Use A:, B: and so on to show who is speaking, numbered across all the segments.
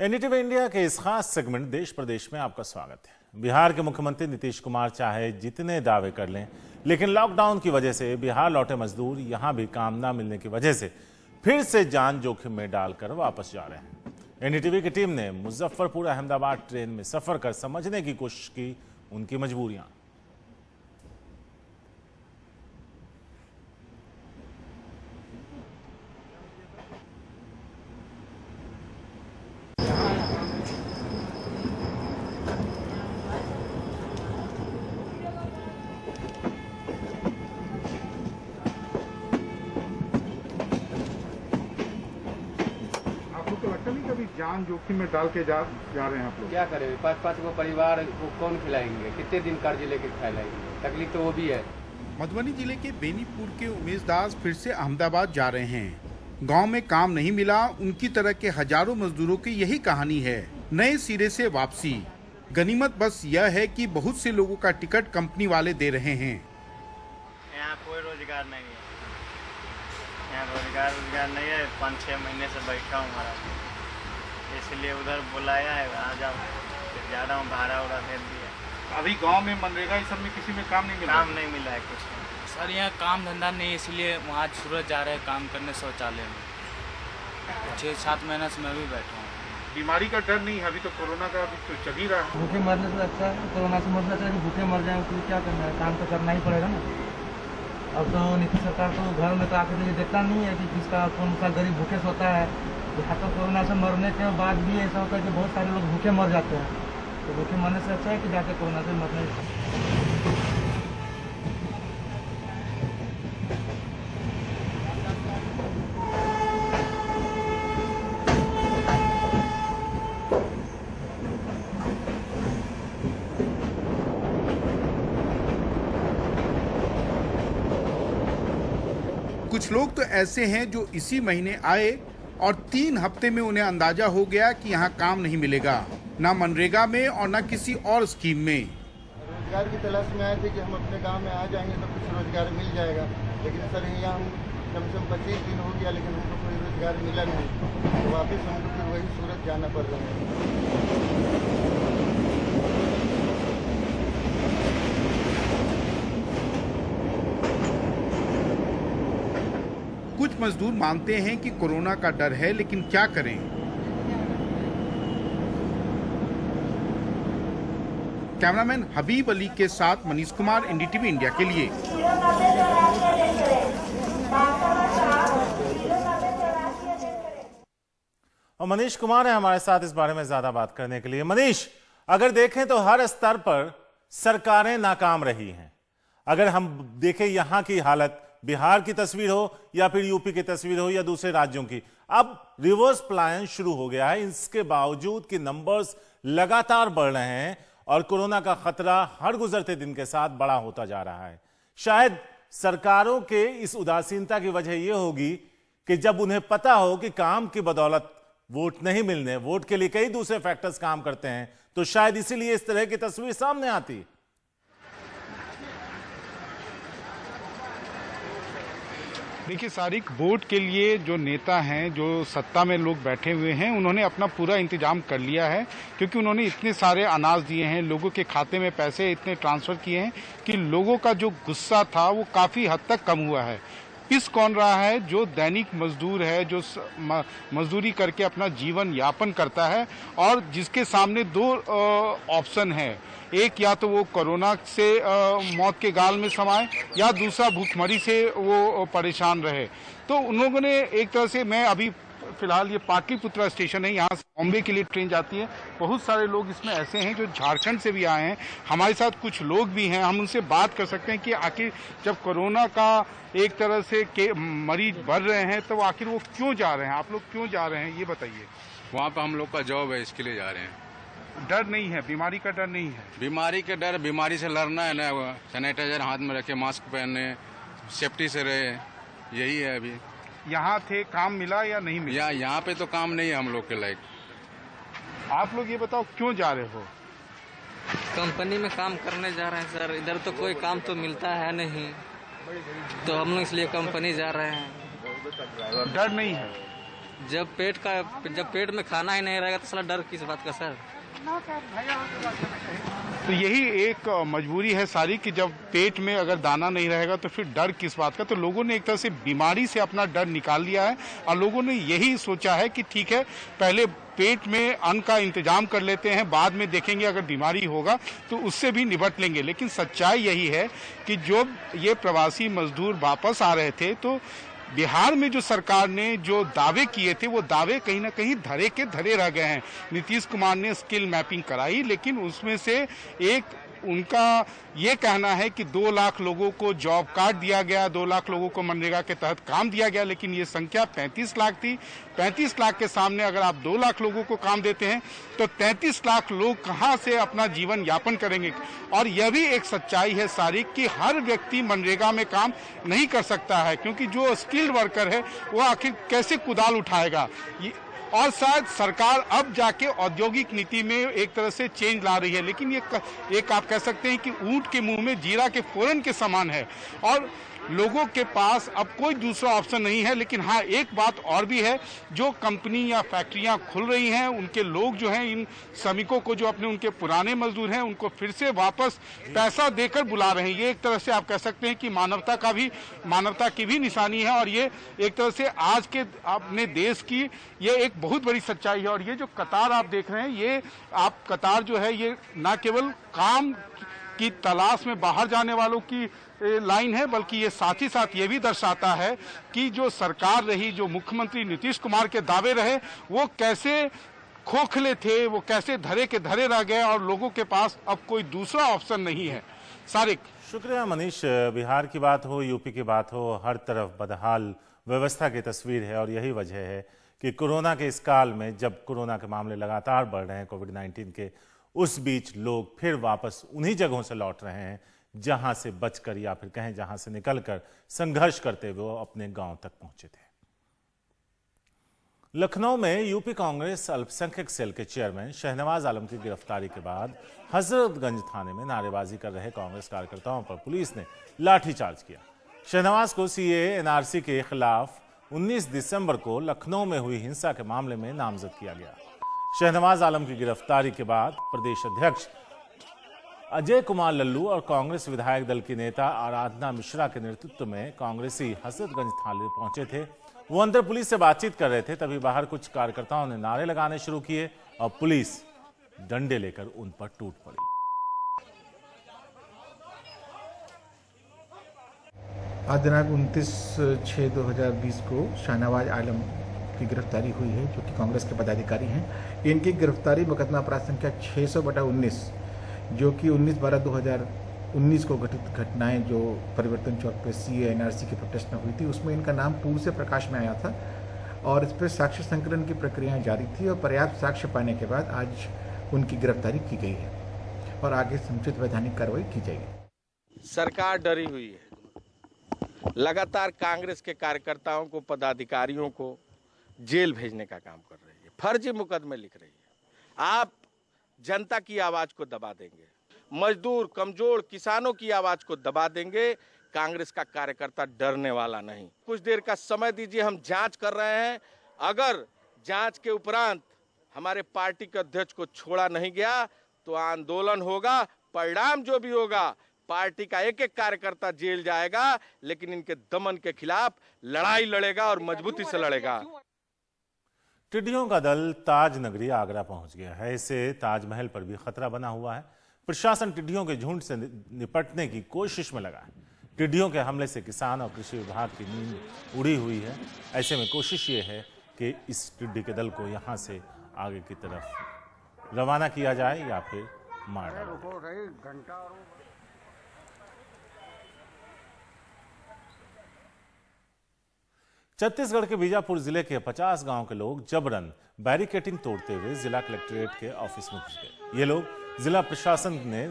A: NDTV India के इस खास सेगमेंट देश प्रदेश में आपका स्वागत है। बिहार के मुख्यमंत्री नीतीश कुमार चाहे जितने दावे कर लें, लेकिन लॉकडाउन की वजह से बिहार लौटे मजदूर यहां भी काम ना मिलने की वजह से फिर से जान जोखिम में डालकर वापस जा रहे हैं। एनडीटीवी की टीम ने मुजफ्फरपुर अहमदाबाद ट्रेन में सफर कर समझने की कोशिश की उनकी मजबूरियां।
B: कभी जान जोखिम में डाल के जा रहे हैं आप लोग?
C: क्या करें, 5-5 को परिवार को कौन खिलाएंगे, कितने दिन कर्ज लेके खिलाएंगे, तकलीफ तो वो भी है।
B: मधुबनी जिले के बेनीपुर के उमेश दास फिर से अहमदाबाद जा रहे हैं। गांव में काम नहीं मिला, उनकी तरह के हजारों मजदूरों की यही कहानी है, नए सिरे से वापसी। गनीमत बस यह है कि बहुत से लोगों का टिकट कंपनी वाले दे रहे हैं।
D: यहाँ कोई रोजगार नहीं है, यहाँ रोजगार नहीं है। 5-6 महीने से बैठा हूँ, इसलिए उधर बुलाया है, आ जाओ। फिर जा रहा हूँ, भाड़ा उड़ा दे दिया।
B: अभी गांव में मनरेगा इस सब में किसी में काम नहीं मिला?
D: काम नहीं मिला है कुछ नहीं।
E: सर यहाँ काम धंधा नहीं, इसलिए वहाँ सूरत जा रहे हैं काम करने शौचालय में। 6-7 महीने से मैं भी बैठा हूँ।
B: बीमारी का डर नहीं है, अभी तो कोरोना का अभी तो चल ही रहा है।
F: भूखे मरने से अच्छा है, कोरोना से मरने से अच्छा, भूखे मर जाए तो क्या करना है, काम तो करना ही पड़ेगा ना। अब तो नीतीश सरकार तो घर में तो आकर ये देखता नहीं है कि किसका कौन सा गरीब भूखे सोता है। यहाँ तो कोरोना से मरने के बाद भी ऐसा होता है कि बहुत सारे लोग भूखे मर जाते हैं, तो भूखे मरने से अच्छा है कि जाके कोरोना से मरने।
B: कुछ लोग तो ऐसे हैं जो इसी महीने आए और 3 हफ्ते में उन्हें अंदाजा हो गया कि यहाँ काम नहीं मिलेगा, ना मनरेगा में और ना किसी और स्कीम में।
G: रोजगार की तलाश में आए थे कि हम अपने गांव में आ जाएंगे तो कुछ रोजगार मिल जाएगा, लेकिन सर यहाँ हम कम से कम 25 दिन हो गया, लेकिन हमको कोई रोजगार मिला नहीं। तो वापस हमको फिर वही सूरत जाना पड़ रहा है।
B: कुछ मजदूर मानते हैं कि कोरोना का डर है, लेकिन क्या करें। कैमरामैन हबीब अली के साथ मनीष कुमार, एनडीटीवी इंडिया के लिए।
A: और मनीष कुमार है हमारे साथ इस बारे में ज्यादा बात करने के लिए। मनीष, अगर देखें तो हर स्तर पर सरकारें नाकाम रही हैं। अगर हम देखें यहां की हालत, बिहार की तस्वीर हो या फिर यूपी की तस्वीर हो या दूसरे राज्यों की, अब रिवर्स पलायन शुरू हो गया है। इसके बावजूद कि नंबर्स लगातार बढ़ रहे हैं और कोरोना का खतरा हर गुजरते दिन के साथ बड़ा होता जा रहा है। शायद सरकारों के इस उदासीनता की वजह यह होगी कि जब उन्हें पता हो कि काम की बदौलत वोट नहीं मिलने, वोट के लिए कई दूसरे फैक्टर्स काम करते हैं, तो शायद इसीलिए इस तरह की तस्वीर सामने आती।
B: देखिए सारिक, वोट के लिए जो नेता हैं, जो सत्ता में लोग बैठे हुए हैं, उन्होंने अपना पूरा इंतजाम कर लिया है, क्योंकि उन्होंने इतने सारे अनाज दिए हैं, लोगों के खाते में पैसे इतने ट्रांसफर किए हैं कि लोगों का जो गुस्सा था वो काफी हद तक कम हुआ है। पिस कौन रहा है? जो दैनिक मजदूर है, जो मजदूरी करके अपना जीवन यापन करता है और जिसके सामने 2 ऑप्शन है। एक, या तो वो कोरोना से मौत के गाल में समाये, या दूसरा भूखमरी से वो परेशान रहे। तो उन लोगों ने एक तरह से, मैं अभी फिलहाल ये पाटलिपुत्रा स्टेशन है, यहाँ से बॉम्बे के लिए ट्रेन जाती है। बहुत सारे लोग इसमें ऐसे हैं जो झारखंड से भी आए हैं। हमारे साथ कुछ लोग भी हैं, हम उनसे बात कर सकते हैं कि आखिर जब कोरोना का एक तरह से के मरीज बढ़ रहे हैं तो आखिर वो क्यों जा रहे हैं, आप लोग क्यों जा रहे हैं, ये बताइए।
H: वहाँ पे हम लोग का जॉब है, इसके लिए जा रहे हैं।
B: डर नहीं है, बीमारी का डर नहीं है?
H: बीमारी का डर, बीमारी से लड़ना है ना, सैनिटाइजर हाथ में रखे, मास्क पहने, सेफ्टी से रहे, यही है। अभी
B: यहाँ थे, काम मिला या नहीं मिला?
H: यहाँ पे तो काम नहीं है हम लोग के लायक।
B: आप लोग ये बताओ क्यों जा रहे हो?
I: कंपनी में काम करने जा रहे हैं सर, इधर तो कोई काम तो मिलता है नहीं, तो हम लोग इसलिए कंपनी जा रहे हैं।
B: डर नहीं है?
I: जब पेट में खाना ही नहीं रहेगा तो साला डर किस बात का सर।
B: तो यही एक मजबूरी है सारी कि जब पेट में अगर दाना नहीं रहेगा तो फिर डर किस बात का। तो लोगों ने एक तरह से बीमारी से अपना डर निकाल लिया है और लोगों ने यही सोचा है कि ठीक है, पहले पेट में अन्न का इंतजाम कर लेते हैं, बाद में देखेंगे अगर बीमारी होगा तो उससे भी निपट लेंगे। लेकिन सच्चाई यही है कि जो ये प्रवासी मजदूर वापस आ रहे थे तो बिहार में जो सरकार ने जो दावे किए थे वो दावे कहीं ना कहीं धरे के धरे रह गए हैं। नीतीश कुमार ने स्किल मैपिंग कराई, लेकिन उसमें से एक उनका ये कहना है कि 2 लाख लोगों को जॉब कार्ड दिया गया, 2 लाख लोगों को मनरेगा के तहत काम दिया गया, लेकिन ये संख्या 35 लाख थी। 35 लाख के सामने अगर आप 2 लाख लोगों को काम देते हैं तो 33 लाख लोग कहां से अपना जीवन यापन करेंगे। और यह भी एक सच्चाई है सारी कि हर व्यक्ति मनरेगा में काम नहीं कर सकता है, क्योंकि जो स्किल्ड वर्कर है वो आखिर कैसे कुदाल उठाएगा। और शायद सरकार अब जाके औद्योगिक नीति में एक तरह से चेंज ला रही है, लेकिन ये एक आप कह सकते हैं कि ऊंट के मुंह में जीरा के फोरन के समान है और लोगों के पास अब कोई दूसरा ऑप्शन नहीं है। लेकिन हाँ, एक बात और भी है, जो कंपनी या फैक्ट्रियां खुल रही हैं उनके लोग जो हैं, इन श्रमिकों को जो अपने उनके पुराने मजदूर हैं उनको फिर से वापस पैसा देकर बुला रहे हैं। ये एक तरह से आप कह सकते हैं कि मानवता की भी निशानी है और ये एक तरह से आज के अपने देश की ये एक बहुत बड़ी सच्चाई है। और ये जो कतार आप देख रहे हैं, ये आप कतार जो है ये न केवल काम की तलाश में बाहर जाने वालों की लाइन है, बल्कि ये साथ ही साथ ये भी दर्शाता है कि जो सरकार रही, जो मुख्यमंत्री नीतीश कुमार के दावे रहे, वो कैसे खोखले थे, वो कैसे धरे के धरे रह गए और लोगों के पास अब कोई दूसरा ऑप्शन नहीं है। सारिक,
A: शुक्रिया मनीष। बिहार की बात हो, यूपी की बात हो, हर तरफ बदहाल व्यवस्था की तस्वीर है और यही वजह है कि कोरोना के इस काल में, जब कोरोना के मामले लगातार बढ़ रहे हैं कोविड-19 के, उस बीच लोग फिर वापस उन्हीं जगहों से लौट रहे हैं जहां से बचकर या फिर कहें जहां से निकलकर संघर्ष करते हुए वो अपने गांव तक पहुंचे थे। लखनऊ में यूपी कांग्रेस अल्पसंख्यक सेल के चेयरमैन शहनवाज आलम की गिरफ्तारी के बाद हजरतगंज थाने में नारेबाजी कर रहे कांग्रेस कार्यकर्ताओं पर पुलिस ने लाठीचार्ज किया। शहनवाज को सीएए एनआरसी के खिलाफ 19 दिसंबर को लखनऊ में हुई हिंसा के मामले में नामजद किया गया। शहनवाज आलम की गिरफ्तारी के बाद प्रदेश अध्यक्ष अजय कुमार लल्लू और कांग्रेस विधायक दल की नेता आराधना मिश्रा के नेतृत्व में कांग्रेसी हजरतगंज थाने पहुंचे थे। वो अंदर पुलिस से बातचीत कर रहे थे, तभी बाहर कुछ कार्यकर्ताओं ने नारे लगाने शुरू किए और पुलिस डंडे लेकर उन पर टूट पड़ी।
J: आज दिनांक 29/6/2020 को शहनवाज आलम की गिरफ्तारी हुई है, जो कि कांग्रेस के पदाधिकारी हैं। इनकी गिरफ्तारी मुकदमा अपराध संख्या 600/19, जो कि 19/12/2019 को घटित घटनाएं जो परिवर्तन चौक पे सीए एनआरसी के प्रोटेस्ट में हुई थी, उसमें इनका नाम पूर्व से प्रकाश में आया था और इस पर साक्ष्य संकलन की प्रक्रियाएं जारी थी और पर्याप्त साक्ष्य पाने के बाद आज उनकी गिरफ्तारी की गई है और आगे समुचित वैधानिक कार्रवाई की जाएगी।
K: सरकार डरी हुई है, लगातार कांग्रेस के कार्यकर्ताओं को, पदाधिकारियों को जेल भेजने का काम कर रही है, फर्जी मुकदमे लिख रही है। आप जनता की आवाज को दबा देंगे, मजदूर, कमजोर किसानों की आवाज को दबा देंगे। कांग्रेस का कार्यकर्ता डरने वाला नहीं। कुछ देर का समय दीजिए, हम जांच कर रहे हैं। अगर जांच के उपरांत हमारे पार्टी के अध्यक्ष को छोड़ा नहीं गया तो आंदोलन होगा। परिणाम जो भी होगा, पार्टी का एक एक कार्यकर्ता जेल जाएगा, लेकिन इनके दमन के खिलाफ लड़ाई लड़ेगा और मजबूती से लड़ेगा।
A: टिड्डियों का दल ताज नगरी आगरा पहुंच गया है। इससे ताजमहल पर भी खतरा बना हुआ है। प्रशासन टिड्डियों के झुंड से निपटने की कोशिश में लगा है। टिड्डियों के हमले से किसान और कृषि विभाग की नींद उड़ी हुई है। ऐसे में कोशिश ये है कि इस टिड्डी के दल को यहां से आगे की तरफ रवाना किया जाए या फिर मार डाला। छत्तीसगढ़ के बीजापुर जिले के 50 गांव के लोग जबरन बैरिकेडिंग तोड़ते हुए जिला कलेक्ट्रेट के ऑफिस में घुस गए। ये लोग जिला प्रशासन ने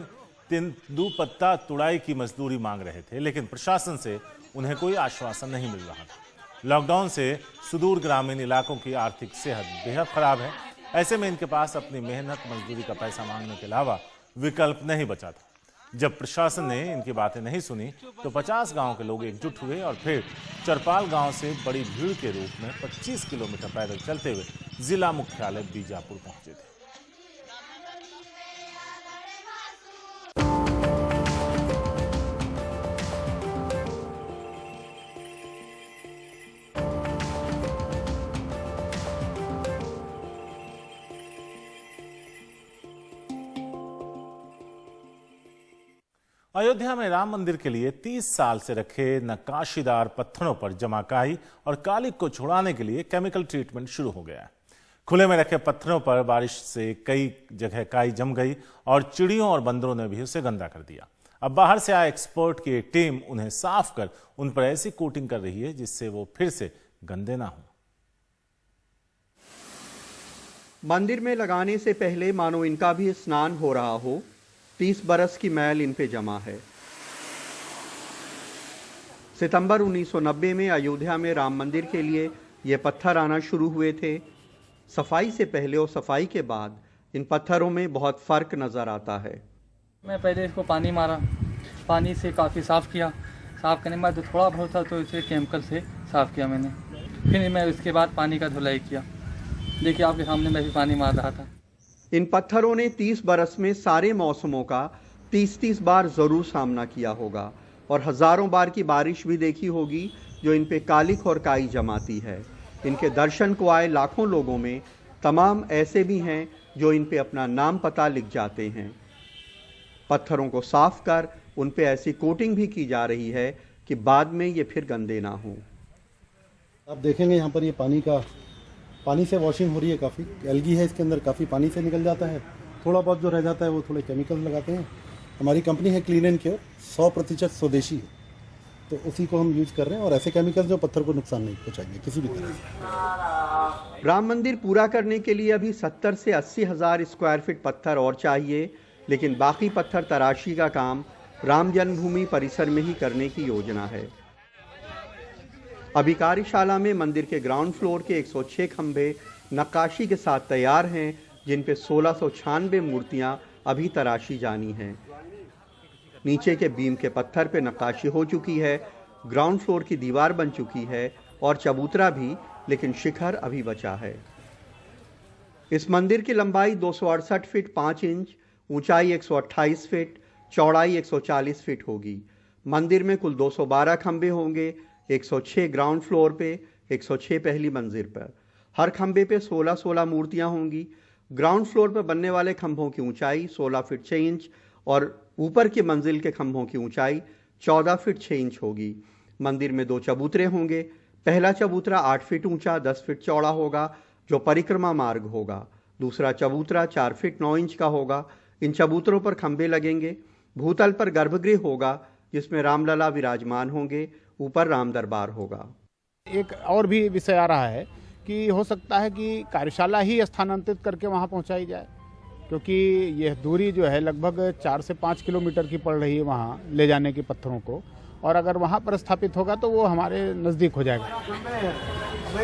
A: तेंदुपत्ता तुड़ाई की मजदूरी मांग रहे थे, लेकिन प्रशासन से उन्हें कोई आश्वासन नहीं मिल रहा था। लॉकडाउन से सुदूर ग्रामीण इलाकों की आर्थिक सेहत बेहद खराब है। ऐसे में इनके पास अपनी मेहनत मजदूरी का पैसा मांगने के अलावा विकल्प नहीं बचा था। जब प्रशासन ने इनकी बातें नहीं सुनी तो 50 गांव के लोग एकजुट हुए और फिर चरपाल गांव से बड़ी भीड़ के रूप में 25 किलोमीटर पैदल चलते हुए जिला मुख्यालय बीजापुर पहुंचे थे। अयोध्या में राम मंदिर के लिए 30 साल से रखे नक्काशीदार पत्थरों पर जमा काई और कालिक को छुड़ाने के लिए केमिकल ट्रीटमेंट शुरू हो गया है। खुले में रखे पत्थरों पर बारिश से कई जगह काई जम गई और चिड़ियों और बंदरों ने भी उसे गंदा कर दिया। अब बाहर से आए एक्सपर्ट की एक टीम उन्हें साफ कर उन पर ऐसी कोटिंग कर रही है जिससे वो फिर से गंदे ना हो।
L: मंदिर में लगाने से पहले मानो इनका भी स्नान हो रहा हो। 30 बरस की मैल इन पे जमा है। सितंबर 1990 में अयोध्या में राम मंदिर के लिए ये पत्थर आना शुरू हुए थे। सफाई से पहले और सफाई के बाद इन पत्थरों में बहुत फर्क नजर आता है।
M: मैं पहले इसको पानी मारा, पानी से काफ़ी साफ़ किया। साफ़ करने के बाद थोड़ा बहुत था तो इसे केमिकल से साफ़ किया मैंने। फिर मैं इसके बाद पानी का धुलाई किया। देखिए आपके सामने मैं भी पानी मार रहा था।
L: इन पत्थरों ने 30 बरस में सारे मौसमों का 30-30 बार जरूर सामना किया होगा और हजारों बार की बारिश भी देखी होगी जो इन पे कालिक और काई जमाती है। इनके दर्शन को आए लाखों लोगों में तमाम ऐसे भी हैं जो इन पे अपना नाम पता लिख जाते हैं। पत्थरों को साफ कर उन पे ऐसी कोटिंग भी की जा रही है कि बाद में ये फिर गंदे ना हो।
N: आप देखेंगे यहाँ पर ये पानी से वॉशिंग हो रही है। काफ़ी एल्गी है इसके अंदर, काफ़ी पानी से निकल जाता है। थोड़ा बहुत जो रह जाता है वो थोड़े केमिकल लगाते हैं। हमारी कंपनी है क्लीन एंड क्योर, 100% स्वदेशी है, तो उसी को हम यूज़ कर रहे हैं और ऐसे केमिकल जो पत्थर को नुकसान नहीं पहुँचाएंगे किसी भी तरह से।
L: राम मंदिर पूरा करने के लिए अभी 70 से 80 हज़ार स्क्वायर फीट पत्थर और चाहिए, लेकिन बाकी पत्थर तराशी का काम राम जन्मभूमि परिसर में ही करने की योजना है। अभी कार्यशाला में मंदिर के ग्राउंड फ्लोर के 106 खंभे नक्काशी के साथ तैयार हैं, जिन पे 1696 मूर्तियां अभी तराशी जानी हैं। नीचे के बीम के पत्थर पे नक्काशी हो चुकी है, ग्राउंड फ्लोर की दीवार बन चुकी है और चबूतरा भी, लेकिन शिखर अभी बचा है। इस मंदिर की लंबाई 268 फीट 5 इंच, ऊंचाई 128 फीट, चौड़ाई 140 फीट होगी। मंदिर में कुल 212 खंभे होंगे, 106 ग्राउंड फ्लोर पे, 106 पहली मंजिल पर। हर खंभे पे 16-16 मूर्तियां होंगी। ग्राउंड फ्लोर पर बनने वाले खंभों की ऊंचाई 16 फीट 6 इंच और ऊपर की मंजिल के खंभों की ऊंचाई 14 फीट 6 इंच होगी। मंदिर में 2 चबूतरे होंगे। पहला चबूतरा 8 फीट ऊंचा 10 फीट चौड़ा होगा, जो परिक्रमा मार्ग होगा। दूसरा चबूतरा 4 फीट 9 इंच का होगा। इन चबूतरों पर खंभे लगेंगे। भूतल पर गर्भगृह होगा जिसमें रामलला विराजमान होंगे। ऊपर राम दरबार होगा।
B: एक और भी विषय आ रहा है कि हो सकता है कि कार्यशाला ही स्थानांतरित करके वहां पहुंचाई जाए, क्योंकि यह दूरी जो है लगभग 4 से 5 किलोमीटर की पड़ रही है वहां ले जाने के पत्थरों को, और अगर वहां पर स्थापित होगा तो वो हमारे नज़दीक हो जाएगा।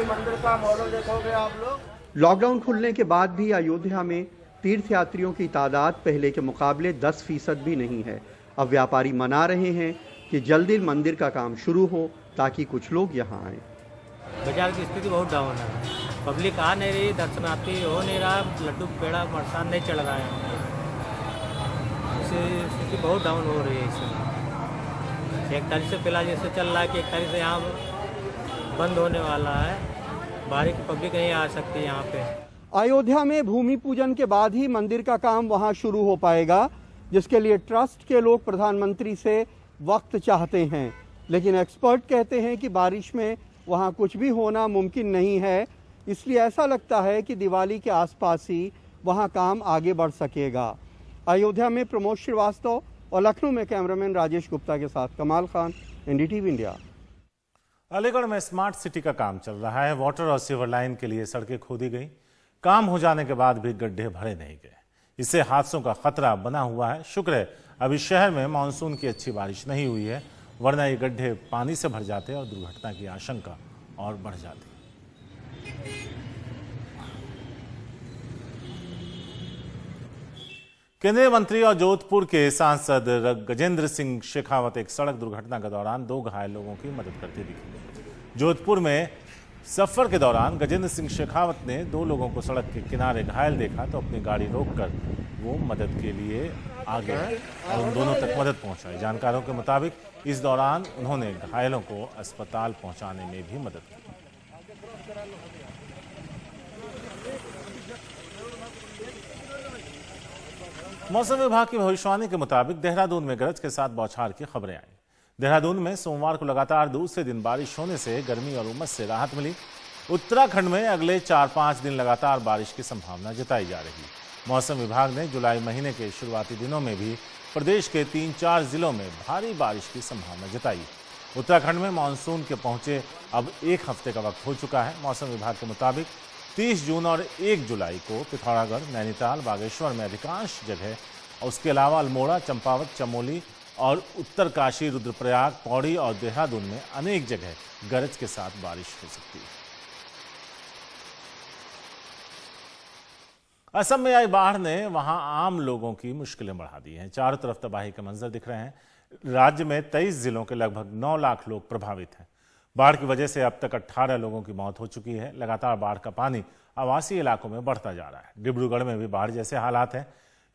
L: मंदिर का मॉडल देखोगे आप लोग। लॉकडाउन खुलने के बाद भी अयोध्या में तीर्थयात्रियों की तादाद पहले के मुकाबले 10% भी नहीं है। अब व्यापारी मना रहे हैं कि जल्दी मंदिर का काम शुरू हो ताकि कुछ लोग यहाँ आए।
O: बाजार की स्थिति बहुत डाउन है, पब्लिक आ नहीं रही, दर्शनार्थी हो नहीं रहा, लड्डू पेड़ा प्रसाद नहीं चढ़ रहा है। इससे स्थिति बहुत डाउन हो रही है। इसमें 1 तारीख से पहला जैसे चल रहा है कि 1 तारीख से यहाँ बंद होने वाला है, बाहर की पब्लिक नहीं आ सकती यहाँ पे।
L: अयोध्या में भूमि पूजन के बाद ही मंदिर का काम वहाँ शुरू हो पाएगा, जिसके लिए ट्रस्ट के लोग प्रधानमंत्री से वक्त चाहते हैं, लेकिन एक्सपर्ट कहते हैं कि बारिश में वहाँ कुछ भी होना मुमकिन नहीं है। इसलिए ऐसा लगता है कि दिवाली के आसपास ही वहाँ काम आगे बढ़ सकेगा। अयोध्या में प्रमोद श्रीवास्तव और लखनऊ में कैमरामैन राजेश गुप्ता के साथ कमाल खान, एनडीटीवी इंडिया।
A: अलीगढ़ में स्मार्ट सिटी का काम चल रहा है। वाटर और सीवर लाइन के लिए सड़कें खोदी गई। काम हो जाने के बाद भी गड्ढे भरे नहीं गए। इससे हादसों का खतरा बना हुआ है। शुक्र है अभी शहर में मानसून की अच्छी बारिश नहीं हुई है, वरना ये गड्ढे पानी से भर जाते और दुर्घटना की आशंका और बढ़ जाती। केंद्रीय मंत्री और जोधपुर के सांसद गजेंद्र सिंह शेखावत एक सड़क दुर्घटना के दौरान 2 घायल लोगों की मदद करते दिखे। जोधपुर में सफर के दौरान गजेंद्र सिंह शेखावत ने 2 लोगों को सड़क के किनारे घायल देखा तो अपनी गाड़ी रोककर वो मदद के लिए आगे और उन दोनों तक मदद पहुंचाई। जानकारों के मुताबिक इस दौरान उन्होंने घायलों को अस्पताल पहुंचाने में भी मदद की। मौसम विभाग की भविष्यवाणी के मुताबिक देहरादून में गरज के साथ बौछार की खबरें आई। देहरादून में सोमवार को लगातार दूसरे दिन बारिश होने से गर्मी और उमस से राहत मिली। उत्तराखंड में अगले 4-5 दिन लगातार बारिश की संभावना जताई जा रही है। मौसम विभाग ने जुलाई महीने के शुरुआती दिनों में भी प्रदेश के 3-4 जिलों में भारी बारिश की संभावना जताई। उत्तराखंड में मानसून के पहुंचे अब 1 हफ्ते का वक्त हो चुका है। मौसम विभाग के मुताबिक 30 जून और 1 जुलाई को पिथौरागढ़, नैनीताल, बागेश्वर में अधिकांश जगह और उसके अलावा अल्मोड़ा, चंपावत, चमोली और उत्तरकाशी, रुद्रप्रयाग, पौड़ी और देहरादून में अनेक जगह गरज के साथ बारिश हो सकती है। असम में आई बाढ़ ने वहां आम लोगों की मुश्किलें बढ़ा दी हैं। चारों तरफ तबाही के मंजर दिख रहे हैं। राज्य में 23 जिलों के लगभग 9 लाख लोग प्रभावित हैं। बाढ़ की वजह से अब तक 18 लोगों की मौत हो चुकी है। लगातार बाढ़ का पानी आवासीय इलाकों में बढ़ता जा रहा है। डिब्रूगढ़ में भी बाढ़ जैसे हालात हैं।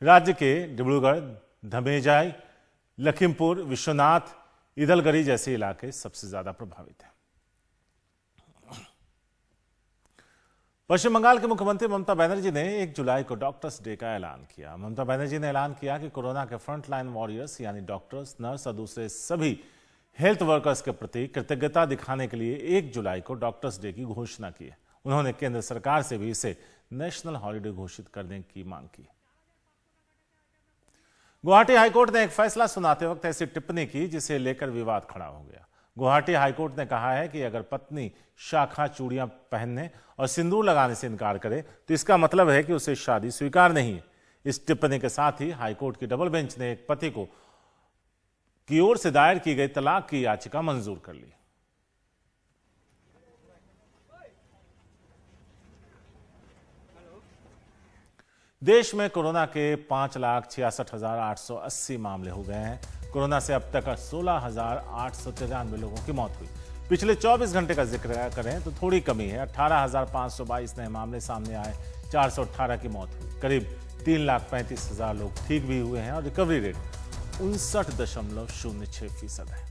A: राज्य के डिब्रूगढ़, धमेजाई, लखीमपुर, विश्वनाथ, ईदलगरी जैसे इलाके सबसे ज्यादा प्रभावित हैं। पश्चिम बंगाल के मुख्यमंत्री ममता बनर्जी ने 1 जुलाई को डॉक्टर्स डे का ऐलान किया। ममता बनर्जी ने ऐलान किया कि कोरोना के फ्रंटलाइन वॉरियर्स यानी डॉक्टर्स, नर्स और दूसरे सभी हेल्थ वर्कर्स के प्रति कृतज्ञता दिखाने के लिए 1 जुलाई को डॉक्टर्स डे की घोषणा की है। उन्होंने केंद्र सरकार से भी इसे नेशनल हॉलिडे घोषित करने की मांग की। गुवाहाटी हाईकोर्ट ने एक फैसला सुनाते वक्त ऐसी टिप्पणी की जिसे लेकर विवाद खड़ा हो गया। गुवाहाटी हाईकोर्ट ने कहा है कि अगर पत्नी शाखा चूड़ियां पहनने और सिंदूर लगाने से इनकार करे तो इसका मतलब है कि उसे शादी स्वीकार नहीं है। इस टिप्पणी के साथ ही हाईकोर्ट की डबल बेंच ने एक पति की ओर से दायर की गई तलाक की याचिका मंजूर कर ली। देश में कोरोना के 5,66,880 मामले हो गए हैं। कोरोना से अब तक 16,893 लोगों की मौत हुई। पिछले 24 घंटे का जिक्र करें तो थोड़ी कमी है। 18,522 नए मामले सामने आए, 418 की मौत हुई। करीब 3,35,000 लोग ठीक भी हुए हैं और रिकवरी रेट 59.06% है।